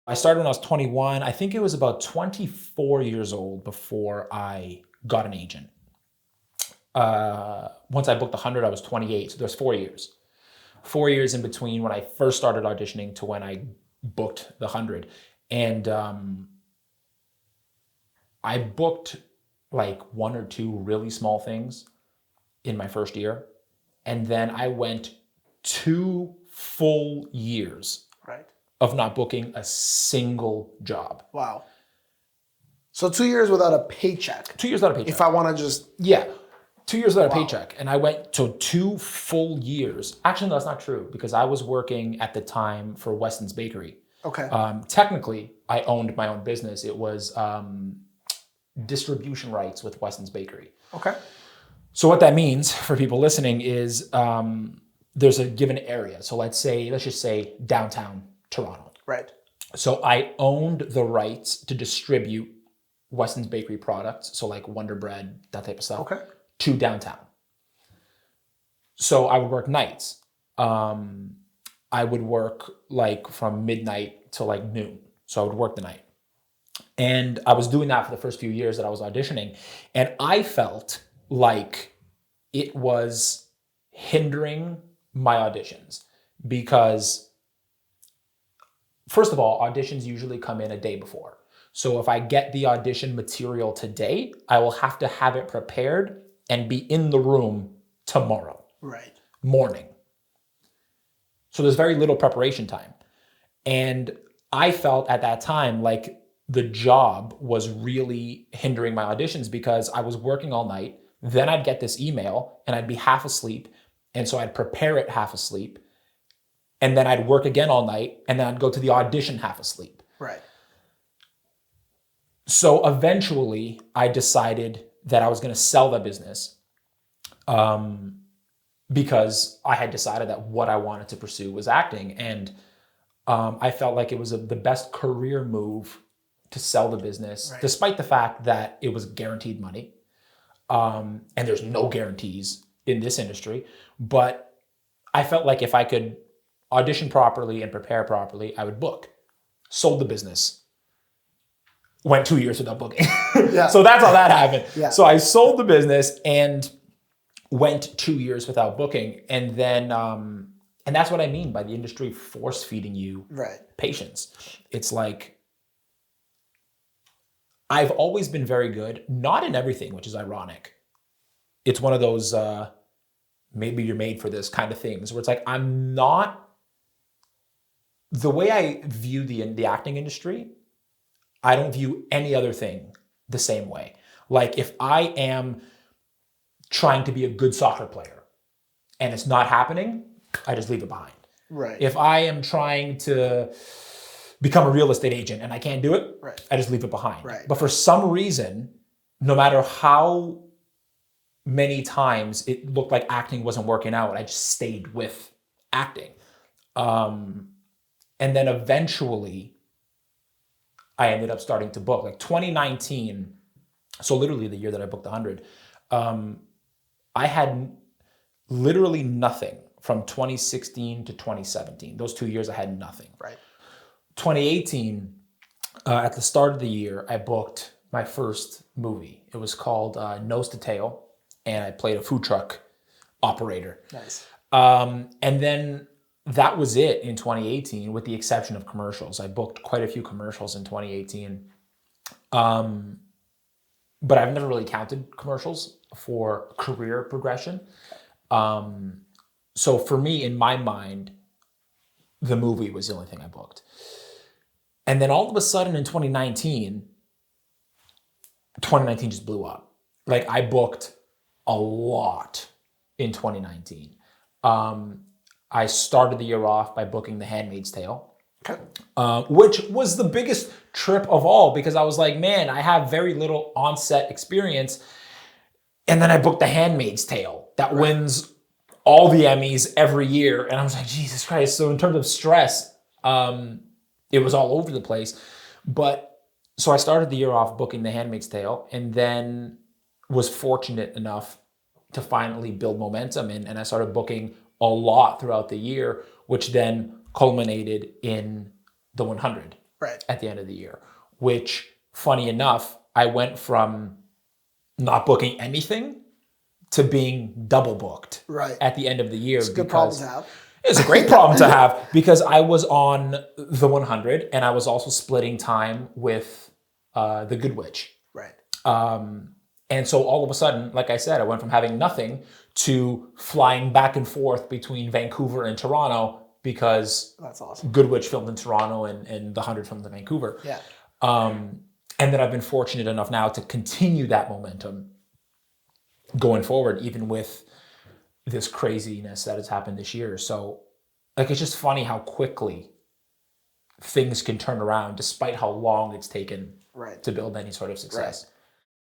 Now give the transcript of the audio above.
I started when I was 21. I think it was about 24 years old before I got an agent. Once I booked 100, I was 28. So there's 4 years. 4 years in between when I first started auditioning to when I booked the 100. And I booked like one or two really small things in my first year. And then I went 2 full years Right. of not booking a single job. Wow. So 2 years without a paycheck. 2 years without a paycheck. If I want to just... Yeah. 2 years without a paycheck. And I went to 2 full years. Actually, no, that's not true because I was working at the time for Weston's Bakery. Okay. Technically, I owned my own business. It was distribution rights with Weston's Bakery. Okay. So what that means for people listening is there's a given area. So let's just say downtown Toronto. Right. So I owned the rights to distribute Weston's Bakery products, so like Wonder Bread, that type of stuff, Okay. to downtown. So I would work nights. I would work like from midnight to like noon. So I would work the night. And I was doing that for the first few years that I was auditioning. And I felt like it was hindering my auditions because, first of all, auditions usually come in a day before. So if I get the audition material today, I will have to have it prepared and be in the room tomorrow morning. So there's very little preparation time. And I felt at that time like the job was really hindering my auditions because I was working all night. Then I'd get this email and I'd be half asleep. And so I'd prepare it half asleep. And then I'd work again all night. And then I'd go to the audition half asleep. Right. So eventually I decided that I was going to sell the business because I had decided that what I wanted to pursue was acting. And I felt like it was the best career move to sell the business, despite the fact that it was guaranteed money. And there's no guarantees in this industry. But I felt like if I could audition properly and prepare properly, I would book. Sold the business. Went 2 years without booking. So that's how that happened. Yeah. So I sold the business and went 2 years without booking. And then, and that's what I mean by the industry force feeding you patience. It's like, I've always been very good, not in everything, which is ironic. It's one of those, maybe you're made for this kind of things where it's like, I'm not, the way I view the acting industry, I don't view any other thing the same way. Like if I am trying to be a good soccer player and it's not happening, I just leave it behind. Right. If I am trying to become a real estate agent and I can't do it, I just leave it behind. Right. But for some reason, no matter how many times it looked like acting wasn't working out, I just stayed with acting. And then eventually I ended up starting to book. Like 2019, so literally the year that I booked 100, I had literally nothing from 2016 to 2017. Those 2 years I had nothing. Right. 2018, at the start of the year, I booked my first movie. It was called Nose to Tail, and I played a food truck operator. Nice. And then that was it in 2018, with the exception of commercials. I booked quite a few commercials in 2018. But I've never really counted commercials for career progression. So for me, in my mind, the movie was the only thing I booked. And then all of a sudden in 2019 just blew up. Like I booked a lot in 2019. I started the year off by booking The Handmaid's Tale, which was the biggest trip of all because I was like, man, I have very little on-set experience. And then I booked The Handmaid's Tale that wins all the Emmys every year. And I was like, Jesus Christ. So in terms of stress, it was all over the place. But so I started the year off booking The Handmaid's Tale and then was fortunate enough to finally build momentum. And I started booking a lot throughout the year, which then culminated in the 100. Right. at the end of the year, which, funny enough, I went from not booking anything to being double booked Right. at the end of the year. It's a good problem to have. It's a great problem to have because I was on the 100 and I was also splitting time with the Good Witch. Right. And so all of a sudden, like I said, I went from having nothing to flying back and forth between Vancouver and Toronto because That's awesome. Good Witch filmed in Toronto and the 100 filmed in Vancouver. Yeah. And then I've been fortunate enough now to continue that momentum going forward, even with this craziness that has happened this year. So, like, it's just funny how quickly things can turn around despite how long it's taken Right. to build any sort of success. Right.